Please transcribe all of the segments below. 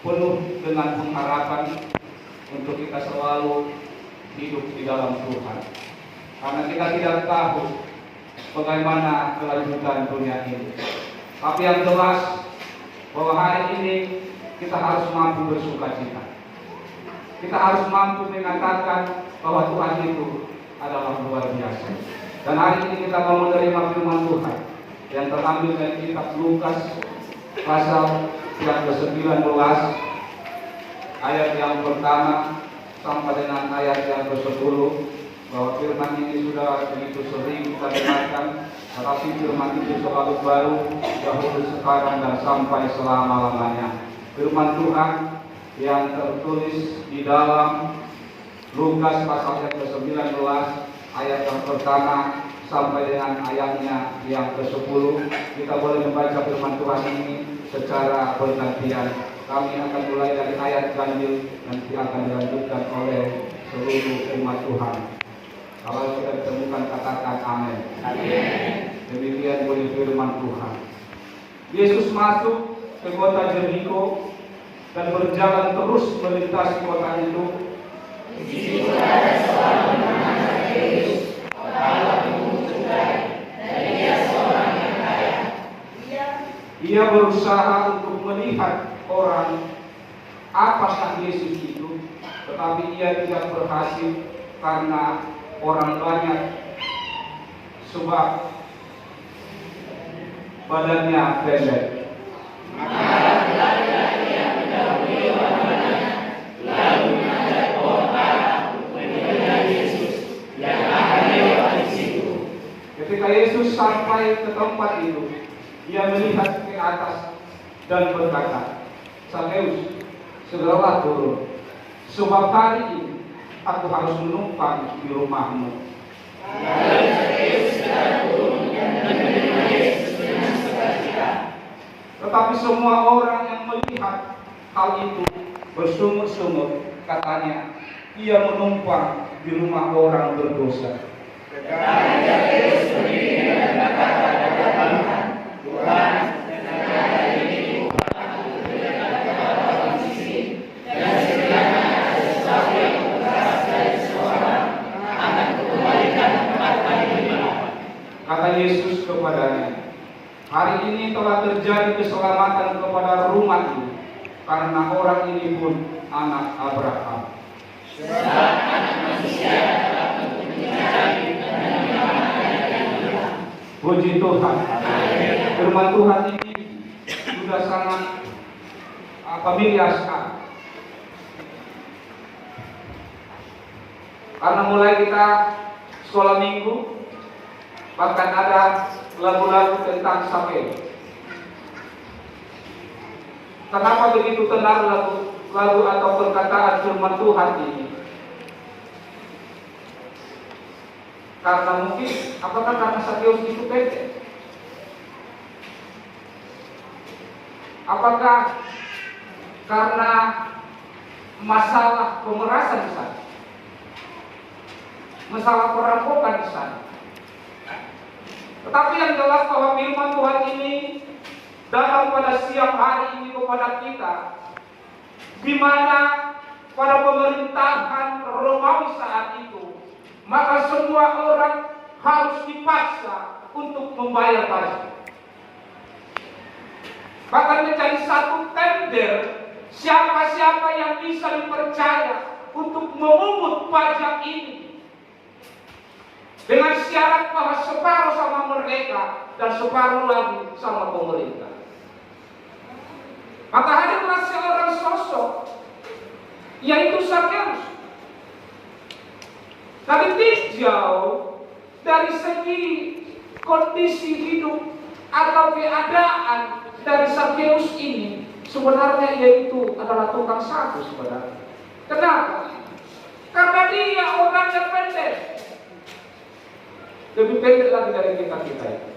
penuh dengan pengharapan untuk kita selalu hidup di dalam Tuhan. Karena kita tidak tahu bagaimana kelanjutan dunia ini. Tapi yang jelas bahwa hari ini kita harus mampu bersukacita. Kita harus mampu mengatakan bahwa Tuhan itu adalah luar biasa. Dan hari ini kita mau menerima firman Tuhan yang terambil dari kitab Lukas pasal yang ke-19 ayat yang pertama sampai dengan ayat yang ke-10, bahwa firman ini sudah begitu sering kita dengarkan, tetapi firman itu selalu baru, dahulu, sekarang, dan sampai selama-lamanya. Firman Tuhan yang tertulis di dalam Lukas pasal yang ke-19 ayat yang pertama sampai dengan ayatnya yang ke-10. Kita boleh membaca firman Tuhan ini secara bergantian. Kami akan mulai dari ayat ganjil, nanti akan dilanjutkan oleh seluruh umat Tuhan. Kalau sudah ditemukan, katakan amin. Demikian bunyi firman Tuhan. Yesus masuk ke kota Jeriko dan berjalan terus melintasi kota itu. Di situ ada seorang bernama Zakheus, kepala pungut cukai, dan dia seorang yang kaya. Ia berusaha untuk melihat orang apakah Yesus itu, tetapi ia tidak berhasil karena orang banyak, sebab badannya pendek. Ketika Yesus sampai ke tempat itu, ia melihat ke atas dan berkata, Zakheus, segeralah turun, sebab hari ini aku harus menumpang di rumahmu. Lalu Zakheus segera turun dan menerima Yesus dengan sukacita. Tetapi semua orang yang melihat hal itu bersungut-sungut, katanya, ia menumpang di rumah orang berdosa. Tetapi Zakheus berdiri dan berkata kepada Tuhan, Tuhan, ternyata ini bukan aku berikan kepada orang miskin, dan sekiranya ada sesuatu yang keras dari seseorang, akan kukembalikan 4 kali lipat. Kata Yesus kepadanya, hari ini telah terjadi keselamatan kepada rumah ini, karena orang ini pun anak Abraham. Sebab anak manusia telah menjadi puji Tuhan. Firman Tuhan ini sudah sangat familiar sekali. Karena mulai kita sekolah minggu, bahkan ada lagu-lagu tentang Zakheus. Kenapa begitu tenar lagu atau perkataan firman Tuhan ini? Karena mungkin, apakah karena Zakheus itu pendek? Apakah karena masalah pemerasan di sana? Masalah perampokan di sana? Tetapi yang jelas bahwa firman Tuhan ini datang pada siang hari ini kepada kita, di mana pada pemerintahan Romawi saat itu, maka semua orang harus dipaksa untuk membayar pajak. Bahkan menjadi satu tender siapa-siapa yang bisa dipercaya untuk memungut pajak ini, dengan syarat bahwa separuh sama mereka dan separuh lagi sama pemerintah. Maka hadirlah seorang sosok, yaitu Zakheus. Tapi tinjau dari segi kondisi hidup atau keadaan dari Zakheus ini, sebenarnya yaitu adalah tukang sapu sebenarnya. Kenapa? Karena dia orang yang pendek, lebih pendek lagi dari kita ini.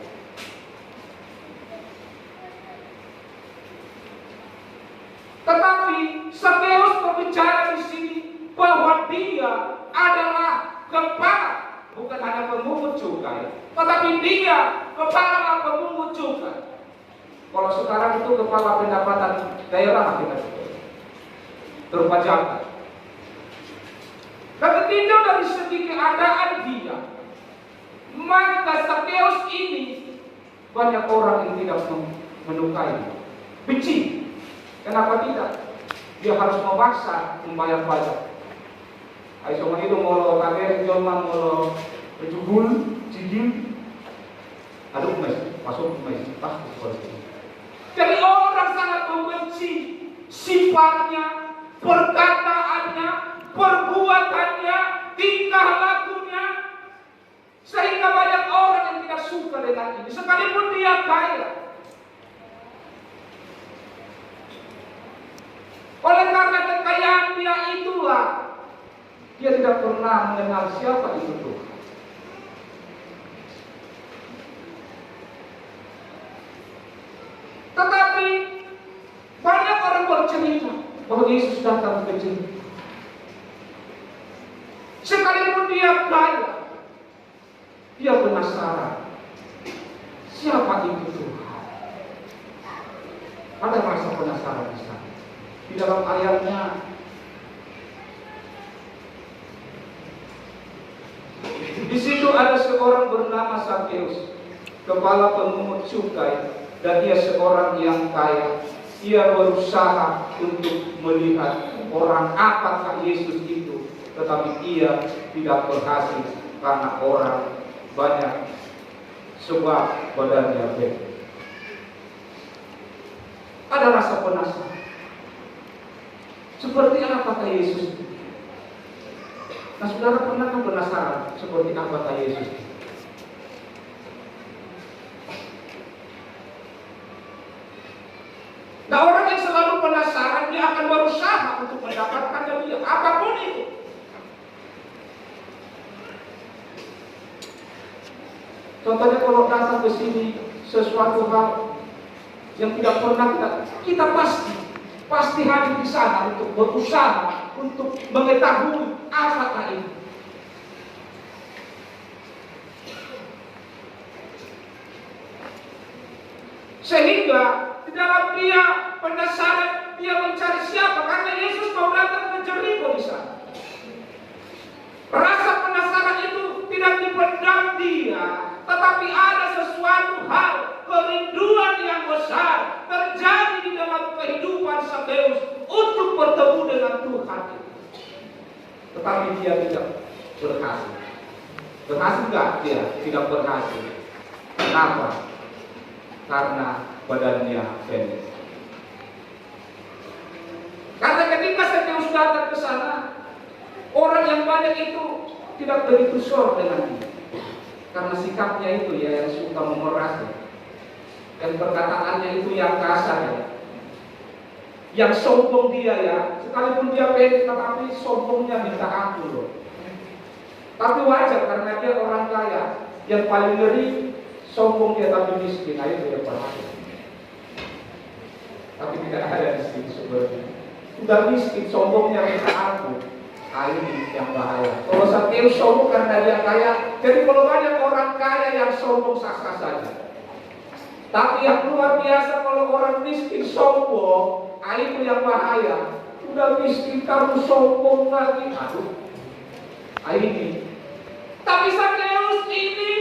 Tetapi Zakheus berbicara di sini bahwa dia adalah kepala, bukan hanya pemungut cukai, tetapi dia kepala pemungut cukai. Kalau sekarang itu kepala pendapatan daerah kita. berpajakan. Karena tidak dari segi keadaan dia, maka Sakeus ini banyak orang yang tidak menyukai, benci. Kenapa tidak? Dia harus memaksa membayar pajak. Ay so itu mau kaget cuma mau berjubul, cidil, aduh masuk seperti itu. Jadi orang sangat membenci sifatnya, perkataannya, perbuatannya, tingkah lakunya, sehingga banyak orang yang tidak suka dengan ini, sekalipun dia kaya. Oleh karena kekayaan dia itulah, dia tidak pernah mengenal siapa itu Tuhan. Tetapi banyak orang bercerita bahwa Yesus datang ke sini. Sekalipun dia kaya, dia penasaran siapa itu Tuhan. Ada rasa penasaran di sana. Di dalam ayatnya di situ ada seorang bernama Sakeus, kepala pemungut cukai, dan dia seorang yang kaya. Ia berusaha untuk melihat orang apakah Yesus itu, tetapi ia tidak berhasil karena orang banyak, sebab badannya gede. Ada rasa penasaran. Seperti apakah Yesus itu? Nah, saudara pernah penasaran seperti apakah Yesus itu? Nah, orang yang selalu penasaran, dia akan berusaha untuk mendapatkan dia, apapun itu. Contohnya kalau datang ke sini sesuatu hal yang tidak pernah kita pasti hadir di sana untuk berusaha untuk mengetahui apakah itu. Sehingga di dalam dia penasaran, dia mencari siapa, karena Yesus mau datang ke Jeriko di sana. Rasa penasaran itu tidak dipendam dia, tetapi ada sesuatu hal, kerinduan yang besar terjadi di dalam kehidupan Sakeus untuk bertemu dengan Tuhan. Tetapi dia tidak berhasil. Berhasil enggak? Dia tidak berhasil. Kenapa? Karena badannya pendek. Karena ketika Sakeus datang ke sana, orang yang banyak itu tidak begitu syok dengan dia. Karena sikapnya itu ya yang suka memeras, dan perkataannya itu yang kasar ya. Yang sombong dia ya, sekalipun dia pendek tetapi sombongnya minta ampun loh. Tapi wajar karena dia orang kaya. Yang paling ngeri sombong dia tapi miskin, ayo dia berhasil. Tapi tidak ada di sini seperti itu. Sudah miskin, sombongnya minta ampun. Ini yang bahaya. Kalau Sakeus sombong karena dia kaya, jadi kalau banyak orang kaya yang sombong sah-sah saja. Tapi yang luar biasa kalau orang miskin sombong, itu yang bahaya. Sudah miskin kamu sombong lagi, aduh. Ini. Tapi Sakeus ini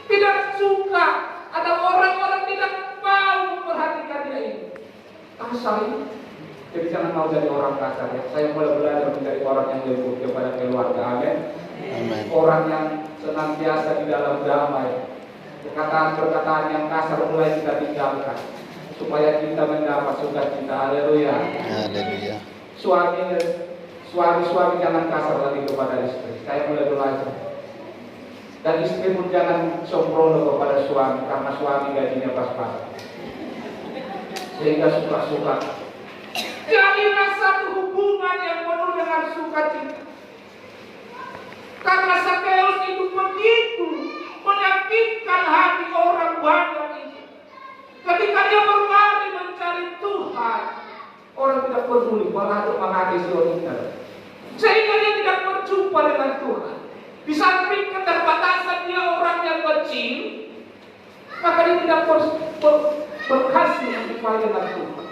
tidak suka. Ada orang-orang tidak mau memperhatikan dia ini. Kasar ini. Jadi jangan mau jadi orang kasar ya. Saya mulai belajar menjadi orang yang lembut kepada keluarga. Amin. Orang yang senantiasa di dalam damai. Perkataan-perkataan yang kasar mulai kita tinggalkan supaya kita mendapat sukacita. Haleluya. Haleluya. Suami jangan kasar lagi kepada istri. Saya mulai belajar. Dan istri pun jangan sembrono kepada suami karena suami gajinya pas-pasan. Sehingga suka-suka. Jadilah satu hubungan yang penuh dengan sukacita. Karena Sakeus itu begitu menyakitkan hati orang banyak itu. Ketika dia berlari mencari Tuhan, orang tidak peduli, malah menghabisi orang. Sehingga dia tidak berjumpa dengan Tuhan. Di samping keterbatasan dia orang yang kecil, maka dia tidak berhasil berjumpa dengan Tuhan.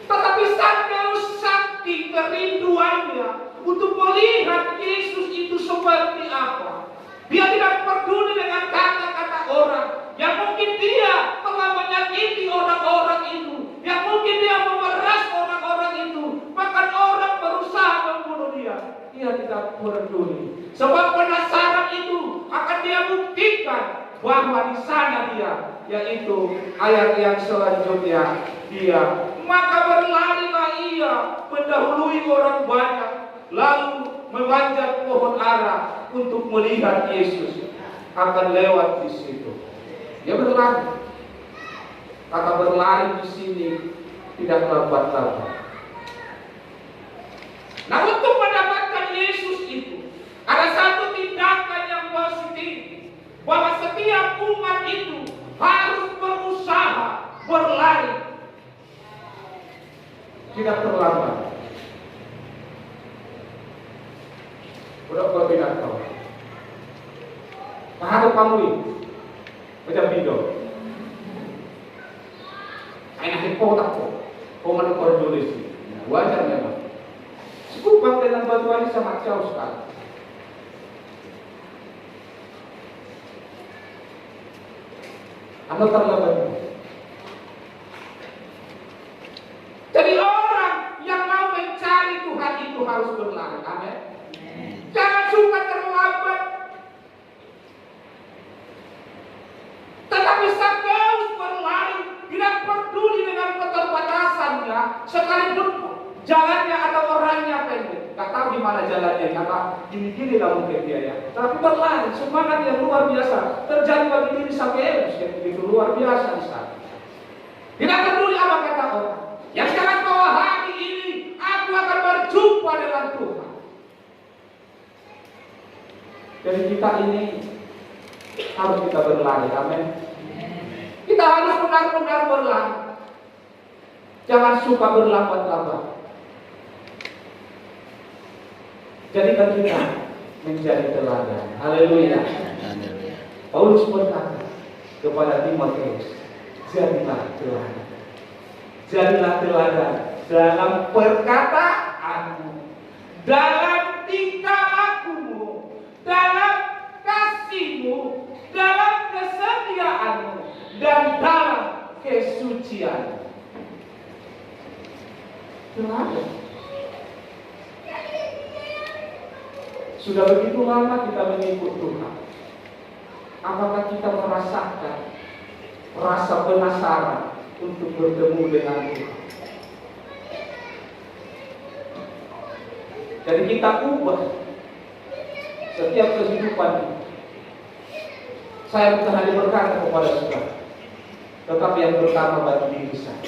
Tetapi Sakeus saking kerinduannya untuk melihat Yesus itu seperti apa. Dia tidak peduli dengan kata-kata orang yang mungkin dia telah menyakiti orang-orang itu, yang mungkin dia memeras orang-orang itu, bahkan orang berusaha membunuh dia. Dia tidak peduli, sebab penasaran itu akan dia buktikan bahwa di sana dia, yaitu ayat yang selanjutnya, dia maka berlarilah ia mendahului orang banyak, lalu memanjat pohon ara untuk melihat Yesus akan lewat di situ. Dia berlari. Kata berlari di sini tidak lambat-lambat. Nah, untuk mendapatkan Yesus itu ada satu tindakan yang positif, bahwa setiap umat itu harus berusaha berlari. Tidak terlambat. Udah kau tidak tahu. Nah, ada kamu ini macam video. Aina hipo tak kau mana kau tulis. Wajar memang. Sekupang dengan batuan sangat jauh sekali. Anda terlambat. Jadi orang yang mau mencari Tuhan itu harus berlari. Amin. Jangan suka terlambat. Tetapi Sakeus berlari, tidak peduli dengan keterbatasannya, sekalipun jalannya atau orangnya pendek. Gak tahu di mana jalannya, karena gini-gini lah mungkin dia ya. Tapi berlari, semangat yang luar biasa terjadi bagi diri Sakeus yang begitu luar biasa di sana. Tidak peduli apa kata orang. Yang sangat bahwa hari ini aku akan berjumpa dengan Tuhan. Jadi kita ini harus kita berlari, amin. Kita harus benar-benar berlari. Jangan suka berlambat-lambat. Jadikan kita menjadi teladan. Haleluya. Paulus berkata kepada Timotius, jadilah teladan. Jadilah teladan dalam perkataanmu, dalam tingkah lakumu, dalam kasihmu, dalam kesetiaanmu, dan dalam kesucianmu. Teladan. Sudah begitu lama kita mengikut Tuhan. Apakah kita merasakan rasa penasaran untuk bertemu dengan Tuhan? Jadi kita ubah setiap kehidupan ini. Saya bukan hanya berkata kepada saudara, tetapi yang pertama bagi diri saya.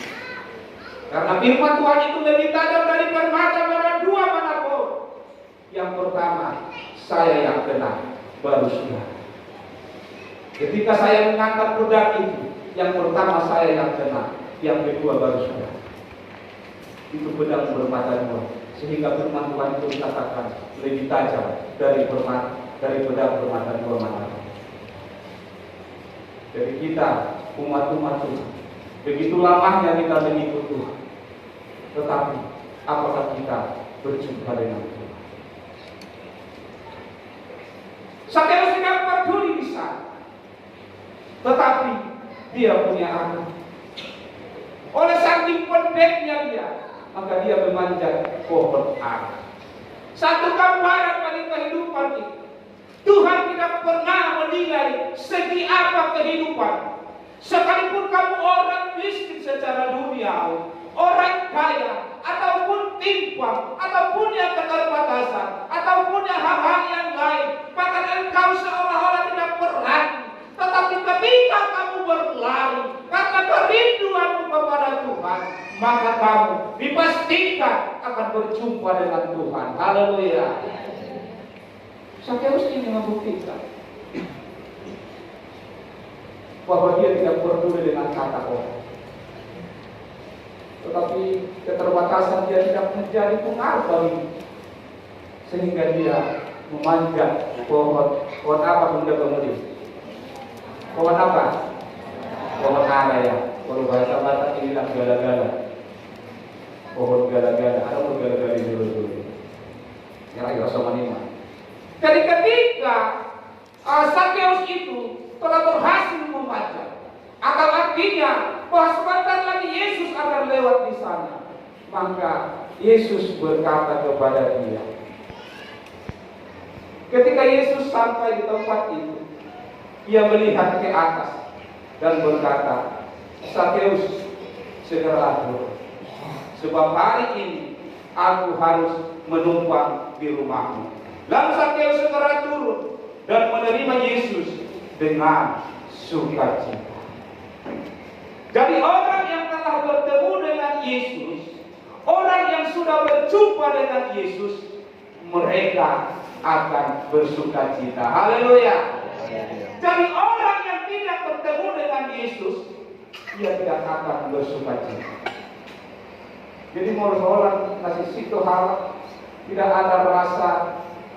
Karena firman Tuhan itu lebih tajam dari permata mana dua manapun. Yang pertama, saya yang kenal, baru saudara. Ketika saya mengangkat pedang itu, yang pertama saya yang kenal, yang kedua baru saudara. Itu pedang bermata dua, sehingga firman Tuhan itu dikatakan lebih tajam dari pedang bermata dua mata. Jadi kita umat-umat Tuhan, begitu lamanya kita mengikut Tuhan, tetapi apakah kita berjumpa dengan Tuhan? Sakeus tidak peduli di sana, tetapi dia punya anak. Oleh saking pendeknya dia, maka dia memanjat pohon ara. Satu gambaran bagi kehidupan kita. Tuhan tidak pernah menilai segi apa kehidupan. Sekalipun kamu orang miskin secara duniawi, orang kaya, ataupun timpang, ataupun yang keterbatasan, ataupun yang hal-hal yang lain, bahkan engkau seolah-olah tidak berani. Tetapi ketika kamu berlari karena kerinduanmu kepada Tuhan, maka kamu dipastikan akan berjumpa dengan Tuhan. Haleluya. Sakeus ini membuktikan bahwa dia tidak peduli dengan kata orang. Tetapi keterbatasan dia tidak menjadi pengaruh bagi, sehingga dia memanjat pohon apa bunda pemudi? Pohon apa? Pohon ara ya. Kalau bahasa Batak ini bilang gala-gala. Pohon gala-gala. Ada pohon gala-gala dulu. bersama lima. Jadi ketika Sakeus itu telah berhasil membaca, atau artinya bahwa sebentar lagi Yesus akan lewat di sana, maka Yesus berkata kepada dia. Ketika Yesus sampai di tempat itu, ia melihat ke atas dan berkata, Sakeus, segera turun, sebab hari ini aku harus menumpang di rumahmu. Lalu Sakeus segera turun dan menerima Yesus dengan sukacita. Jadi orang yang telah bertemu dengan Yesus, orang yang sudah berjumpa dengan Yesus, mereka akan bersukacita. Haleluya. Jadi orang yang tidak bertemu dengan Yesus, dia tidak akan bersukacita. Jadi mau orang kasih situ hal tidak ada rasa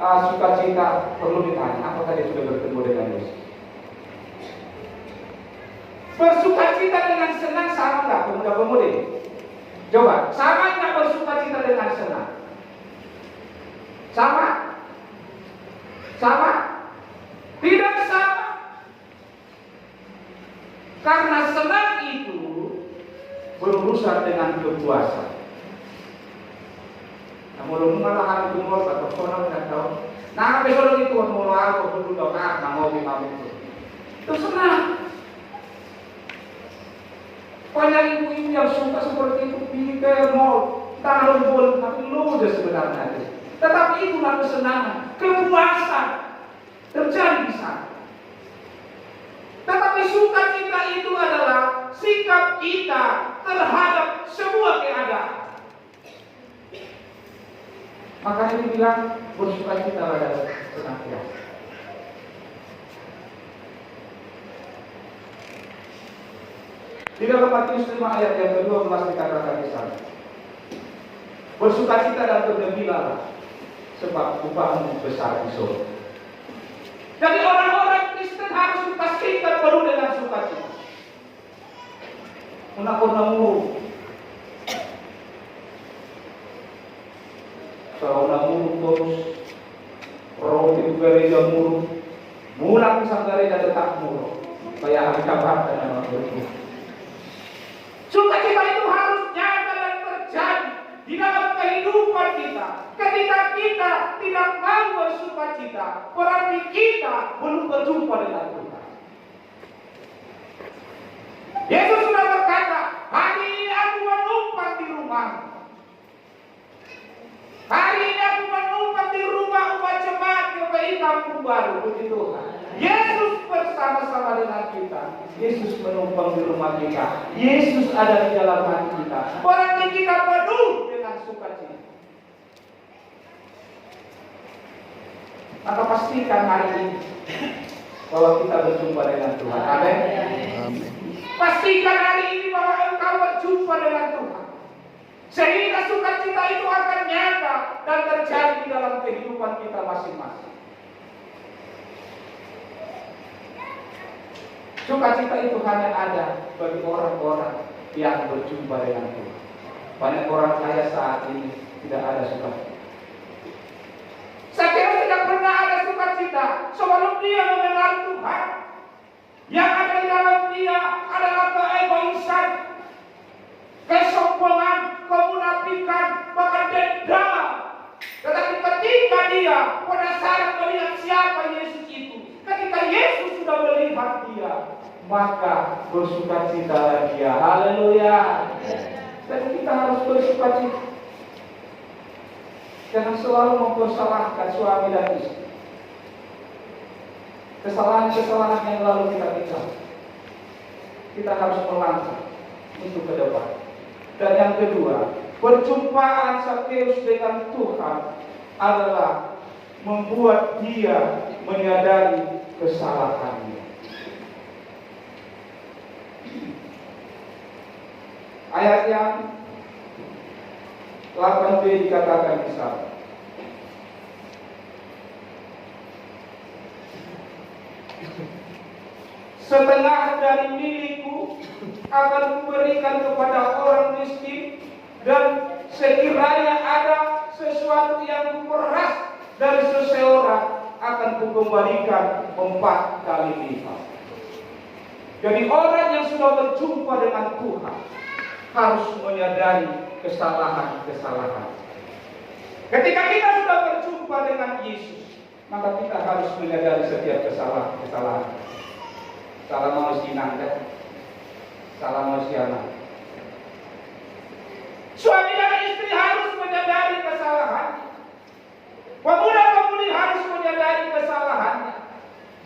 sukacita, perlu ditanya apakah dia sudah bertemu dengan Yesus. Bersukacita dengan senang sama nggak pemuda-pemudi? Coba, sama nggak bersukacita dengan senang? Sama? Sama? Tidak sama. Karena senang itu berurusan dengan kepuasan. Mulu malah hari kumur atau kono tidak tahu. Nah besok itu mulu aku dulu dong mau bimam itu. Itu senang. Banyak ibu-ibu yang suka seperti itu pergi ke mall, taruh bol, tapi ludes sebenarnya. Tetapi itulah kesenangan, kepuasan terjadi di sana. Tetapi sukacita itu adalah sikap kita terhadap semua keadaan. Makanya dibilang bersukacita adalah senantiasa. Di dalam Matius 5 ayat yang ke-12 dikatakan di sana, bersukacita dan bergembiralah, sebab upahmu besar di surga. Jadi orang-orang Kristen harus dipastikan penuh dengan sukacita. Una-una muru. Sauna muru terus, roti gereja muru, mulai pisang gereja tetap muru. Kayak hari kabar dan orang sukacita itu harus nyata dan terjadi di dalam kehidupan kita. Ketika kita tidak mau bersukacita, berarti kita belum berjumpa dengan Tuhan. Yesus sudah berkata, hari ini aku menumpang di rumahmu. Hari ini aku menumpang di rumah umat jemaat GPI Kampung Baru, puji Tuhan. Yesus bersama-sama dengan kita. Yesus menumpang di rumah kita. Yesus ada di dalam hati kita. Berarti kita penuh dengan sukacita. Maka pastikan hari ini bahwa kita berjumpa dengan Tuhan. Amin. Pastikan hari ini bahwa engkau berjumpa dengan Tuhan. Sehingga sukacita itu akan nyata dan terjadi di dalam kehidupan kita masing-masing. Sukacita itu hanya ada bagi orang-orang yang berjumpa dengan Tuhan. Banyak orang kaya saat ini tidak ada sukacita. Sakeus tidak pernah ada sukacita sebelum dia mengenal Tuhan. Yang ada di dalam dia adalah keegoisan, kesombongan, kemunafikan, bahkan dendam. Tetapi ketika dia penasaran melihat siapa Yesus itu, ketika Yesus sudah melihat dia, maka bersukacita dia. Haleluya. Dan kita harus bersukacita. Jangan selalu mempersalahkan suami dan istri. Kesalahan-kesalahan yang lalu kita tinggal. Kita harus melangkah untuk ke depan. Dan yang kedua, perjumpaan Sakeus dengan Tuhan adalah membuat dia menyadari kesalahannya. Ayat yang 8b dikatakan di sana. Setengah dari milikku akan kuberikan kepada orang miskin, dan sekiranya ada sesuatu yang kuperas dari seseorang akan kukembalikan 4 kali lipat. Jadi orang yang sudah berjumpa dengan Tuhan harus menyadari kesalahan-kesalahan. Ketika kita sudah berjumpa dengan Yesus, maka kita harus menyadari setiap kesalahan. Salah manusia nanda, salah manusia anak. Suami dan istri harus menyadari kesalahan. Pemuda-pemudi harus menyadari kesalahannya.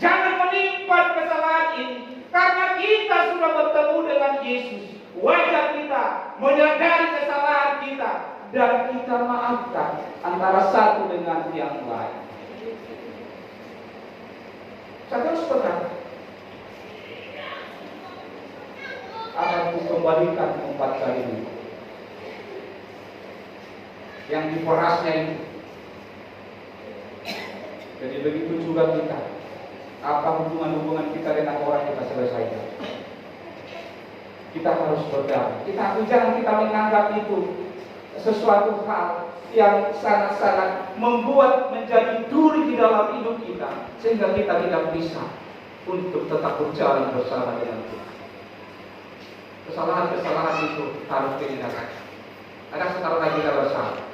Jangan menyimpan kesalahan ini, karena kita sudah bertemu dengan Yesus. Wajar kita menyadari kesalahan kita dan kita maafkan antara satu dengan yang lain. Saya terus berkata, akan kukembalikan 4 kali lipat. Yang diperasnya itu. Jadi begitu juga kita. Apa hubungan-hubungan kita dengan orang kita selesaikan. Kita harus berdamai. Jangan kita menganggap itu sesuatu hal yang sangat-sangat membuat menjadi duri di dalam hidup kita, sehingga kita tidak bisa untuk tetap berjalan bersama dengan Tuhan. Kesalahan-kesalahan itu harus dihindarkan. Ada saudara kita bersalah.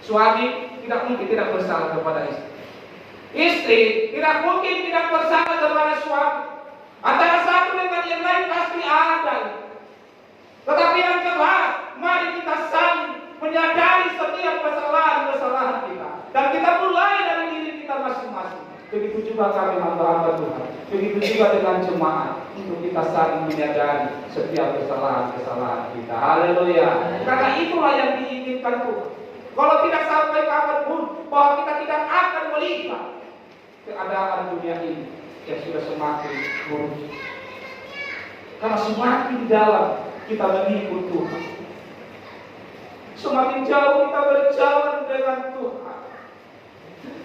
Suami tidak mungkin tidak bersalah kepada istri. Istri tidak mungkin tidak bersalah kepada suami. Antara satu dengan yang lain pasti ada. Tetapi yang jelas, mari kita saling menyadari setiap kesalahan-kesalahan kita. Dan kita mulai dari diri kita masing-masing. Begitu juga kami hamba-hamba Tuhan. Begitu juga dengan jemaat. Untuk kita saling menyadari setiap kesalahan-kesalahan kita. Haleluya. Karena itulah yang diinginkan Tuhan. Kalau tidak sampai kapanpun, bahwa kita tidak akan melihat keadaan dunia ini yang sudah semakin buruk. Karena semakin dalam kita mengikut Tuhan, semakin jauh kita berjalan dengan Tuhan,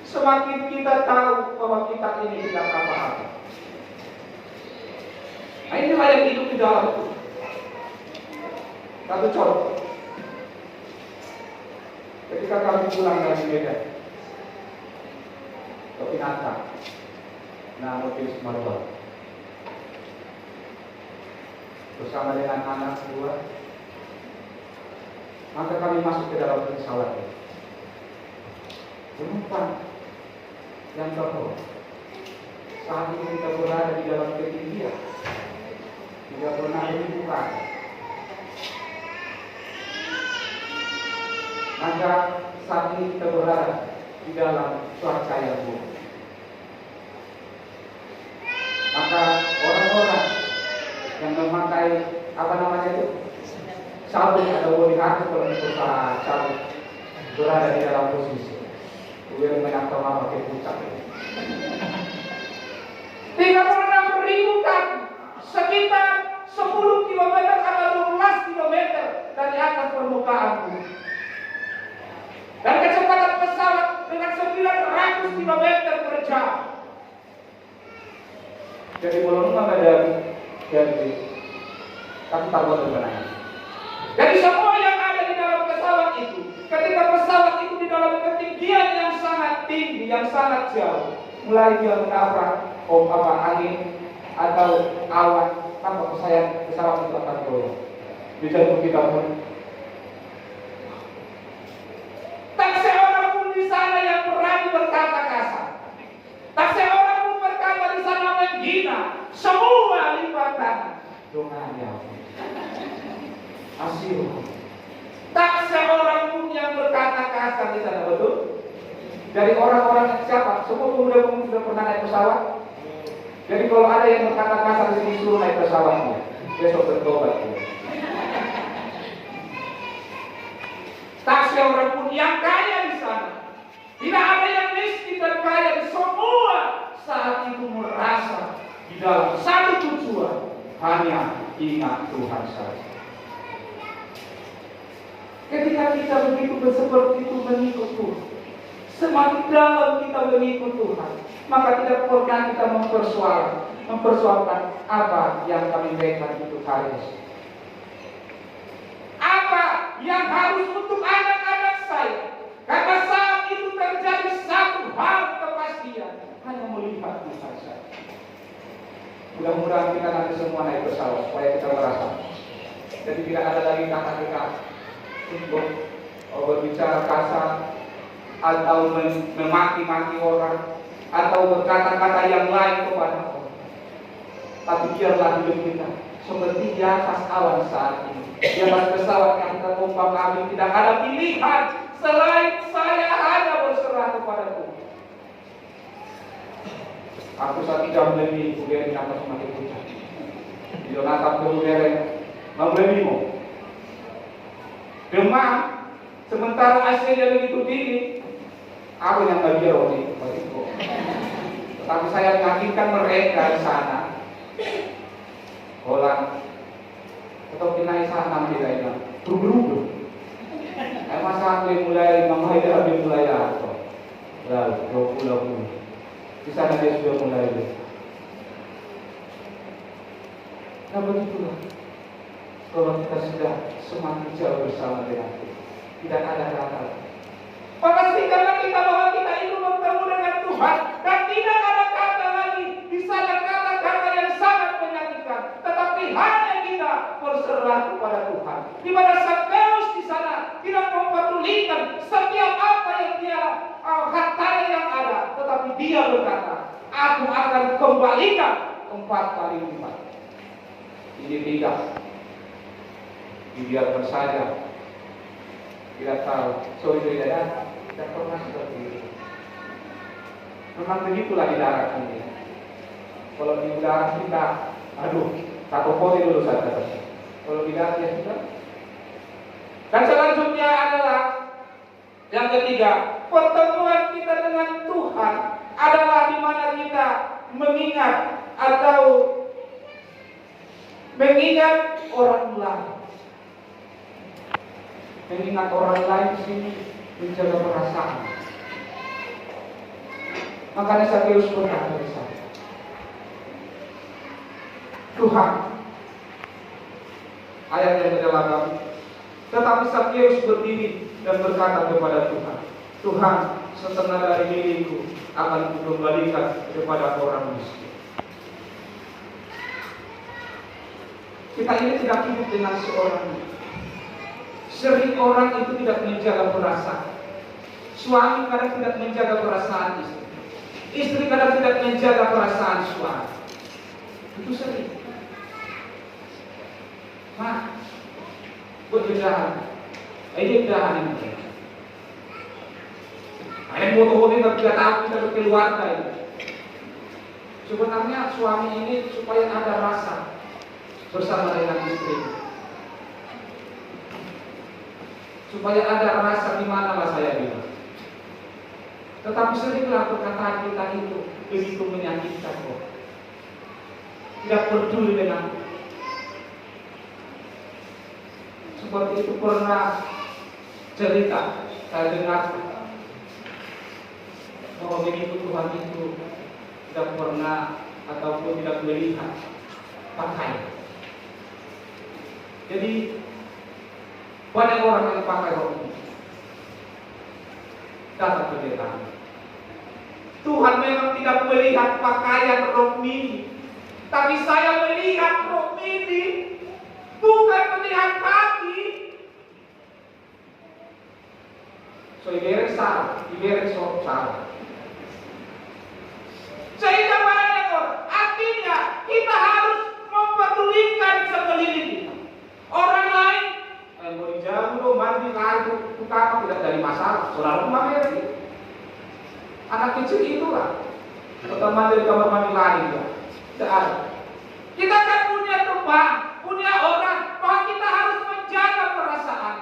semakin kita tahu bahwa kita ini tidak apa-apa. Nah, inilah yang hidup di dalam Tuhan. Satu contoh. Ketika kami pulang dari Medan ke Pinaka, Mobil Sumarba, bersama dengan anak dua, maka kami masuk ke dalam pesawat. Penumpang yang terbawa, saat ini kita berada di dalam ketinggian 36.000 kaki. Maka saat ini kita berada di dalam cuaca yang buruk. Maka orang-orang yang memakai sabuk atau bodi hati kalau berusaha sabuk berada di dalam posisi yang menatap pakai puncak. 36.000 kaki, sekitar 10 km atau 12 km dari atas permukaan bumi. Dan kecepatan pesawat dengan 900 km per jam. Jadi belum dari tapi tak boleh berbenah. Jadi semua yang ada di dalam pesawat itu, ketika pesawat itu di dalam ketinggian yang sangat tinggi, yang sangat jauh, mulai dia menabrak angin atau awan, tanpa pesawat itu akan goyang. Di jantung kita pun. Tak seorang pun di sana yang berani berkata kasar. Tak seorang pun berkata di sana menghina. Semua lipat tangan. Doanya. Asyik. Tak seorang pun yang berkata kasar di sana, betul? Dari orang-orang siapa? Semua pemuda-pemudi sudah pernah naik pesawat. Jadi kalau ada yang berkata kasar di sini, suruh naik pesawatnya. Besok bertobat. Tak seorang pun yang kaya di sana. Tidak ada yang miskin dan kaya. Semua saat itu merasa di dalam satu tujuan, hanya ingat Tuhan saja. Ketika kita begitu seperti itu mengikut Tuhan, semakin dalam kita mengikut Tuhan, maka tidak pernah kita mempersoalkan apa yang kami berikan itu hari. Apa yang harus untuk anak-anak saya? Mudah-mudahan kita nanti semua naik pesawat supaya kita merasa. Jadi tidak ada lagi kata kita untuk berbicara kasar atau memaki-maki orang atau berkata-kata yang lain kepada orang. Tapi biarlah hidup kita seperti di atas awan saat ini. Di atas pesawat yang kita tumpang kami tidak ada pilihan selain saya hanya berserah kepada Tuhan. Aku saat tidak membeli kemudian yang semakin pucat. Jonathan kemudian membelimu. Demam, sementara AC-nya begitu dingin, aku yang nggak biar waktu itu. Tetapi saya meyakinkan mereka di sana. Holland atau pinai sana tidak ingat berubah. Masa aku mulai memahami dia mulai apa? Lalu 20. Di sana dia sudah mulai. Nah begitulah. Kalau kita sudah semakin jauh bersama dengan Tuhan, tidak ada kata. Pastikanlah kita bahwa kita itu bertemu dengan Tuhan dan tidak ada kata lagi. Di sana kata-kata yang sangat menyakitkan, tetapi hanya kita berserah kepada Tuhan. Di mana Sakeus di sana tidak mempedulikan setiap apa yang dia hartanya yang ada, tetapi dia berkata, aku akan kembalikan 4 kali lipat. Ini tidak. Dibiarkan saja. Tidak tahu. Sorry tidak pernah seperti itu. Memang begitulah di darat ini. Kalau di udara kita, takut poti dulu saja. Kalau di darat ya sudah. Dan selanjutnya adalah yang ketiga, pertemuan kita dengan Tuhan adalah di mana kita mengingat atau mengingat orang lain. Mengingat orang lain di sini menjaga perasaan. Makanya Sakeus berkata di sana, Tuhan, ayat yang ke-8, tetapi Sakeus berdiri dan berkata kepada Tuhan, Tuhan, setengah dari milikku akan kukembalikan kepada orang miskin. Kita ini tidak hidup dengan seorang. Sering orang itu tidak menjaga perasaan. Suami kadang tidak menjaga perasaan istri. Istri kadang tidak menjaga perasaan suami. Itu sering. Buat bedahan. Ini bedahan ini. Ada motor ini tidak tahu kita berkeluarga ini. Sebenarnya suami ini supaya ada rasa bersama dengan istri. Supaya ada rasa di mana lah saya bilang. Tetapi seringlah perkataan kita itu begitu menyakitkan kok. Tidak peduli dengan. Seperti itu pernah cerita saya dengar bahwa begitu Tuhan itu tidak pernah ataupun tidak melihat pakaian. Jadi banyak orang yang pakai rok ini. Kata pendeta, Tuhan memang tidak melihat pakaian rok mini, tapi saya melihat rok mini, bukan melihat kaki. So ibarat salah, ibarat salah. Sehingga banyak orang, artinya kita harus mempedulikan sekeliling kita. Orang lain mau dijamu, mandi, lari, tukang tidak dari masalah, selalu mandi. Anak kecil itulah, atau mandi di kamar mandi lari ya, tidak ada. Kita kan punya teman, punya orang, bahwa kita harus menjaga perasaan.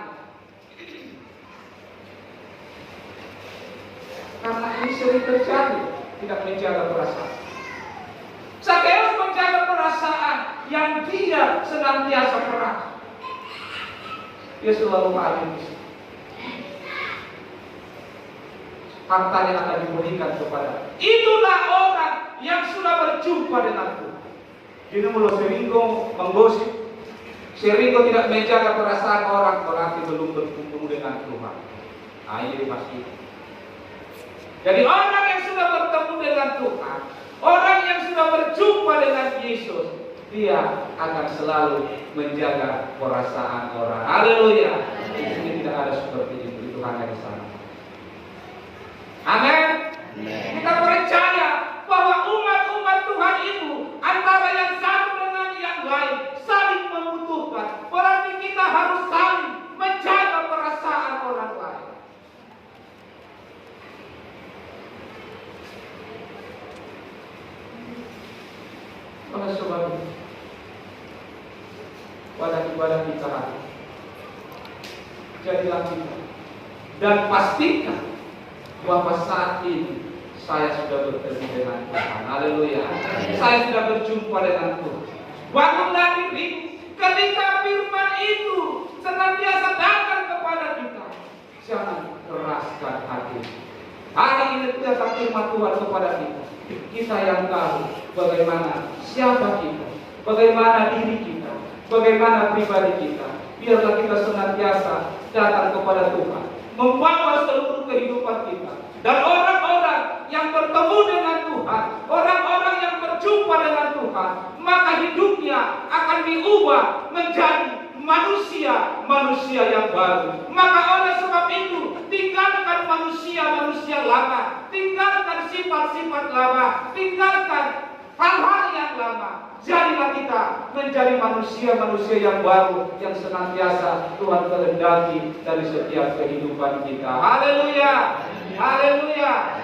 Karena ini sering terjadi, tidak menjaga perasaan. Sakeus menjaga perasaan yang dia senantiasa perah. Dia selalu maafin. Harta yang akan diberikan kepada. Itulah orang yang sudah berjumpa dengan Tuhan. Jadi mulut seringgo menggosip, seringgo tidak menjaga perasaan orang, berarti belum bertemu dengan Tuhan. Ini pasti. Jadi orang yang sudah bertemu dengan Tuhan, Orang yang sudah berjumpa dengan Yesus, dia akan selalu menjaga perasaan orang. Haleluya. Ini tidak ada seperti itu. Itu hanya di sana. Amin. Kita percaya bahwa umat-umat Tuhan itu antara yang satu dengan yang lain saling membutuhkan. Berarti kita harus saling menjaga perasaan orang lain. Oleh sebab itu, pada ibadah kita hari ini, jadilah kita dan pastikan bahwa saat ini saya sudah bertemu dengan Tuhan. Haleluya. Saya sudah berjumpa dengan Tuhan. Bangunlah diri ketika firman itu senantiasa datang kepada kita. Jangan keraskan hati. Hari ini datang firman Tuhan kepada kita. Kita yang tahu bagaimana siapa kita, bagaimana diri kita, bagaimana pribadi kita. Biarlah kita senantiasa datang kepada Tuhan, membawa seluruh kehidupan kita. Dan orang-orang yang bertemu dengan Tuhan, orang-orang yang berjumpa dengan Tuhan, maka hidupnya akan diubah menjadi manusia yang baru. Maka oleh sebab itu, tinggalkan manusia lama, tinggalkan sifat-sifat lama, tinggalkan hal-hal yang lama. Jadilah kita menjadi manusia yang baru, yang senantiasa Tuhan kehendaki dari setiap kehidupan kita. Haleluya. Haleluya.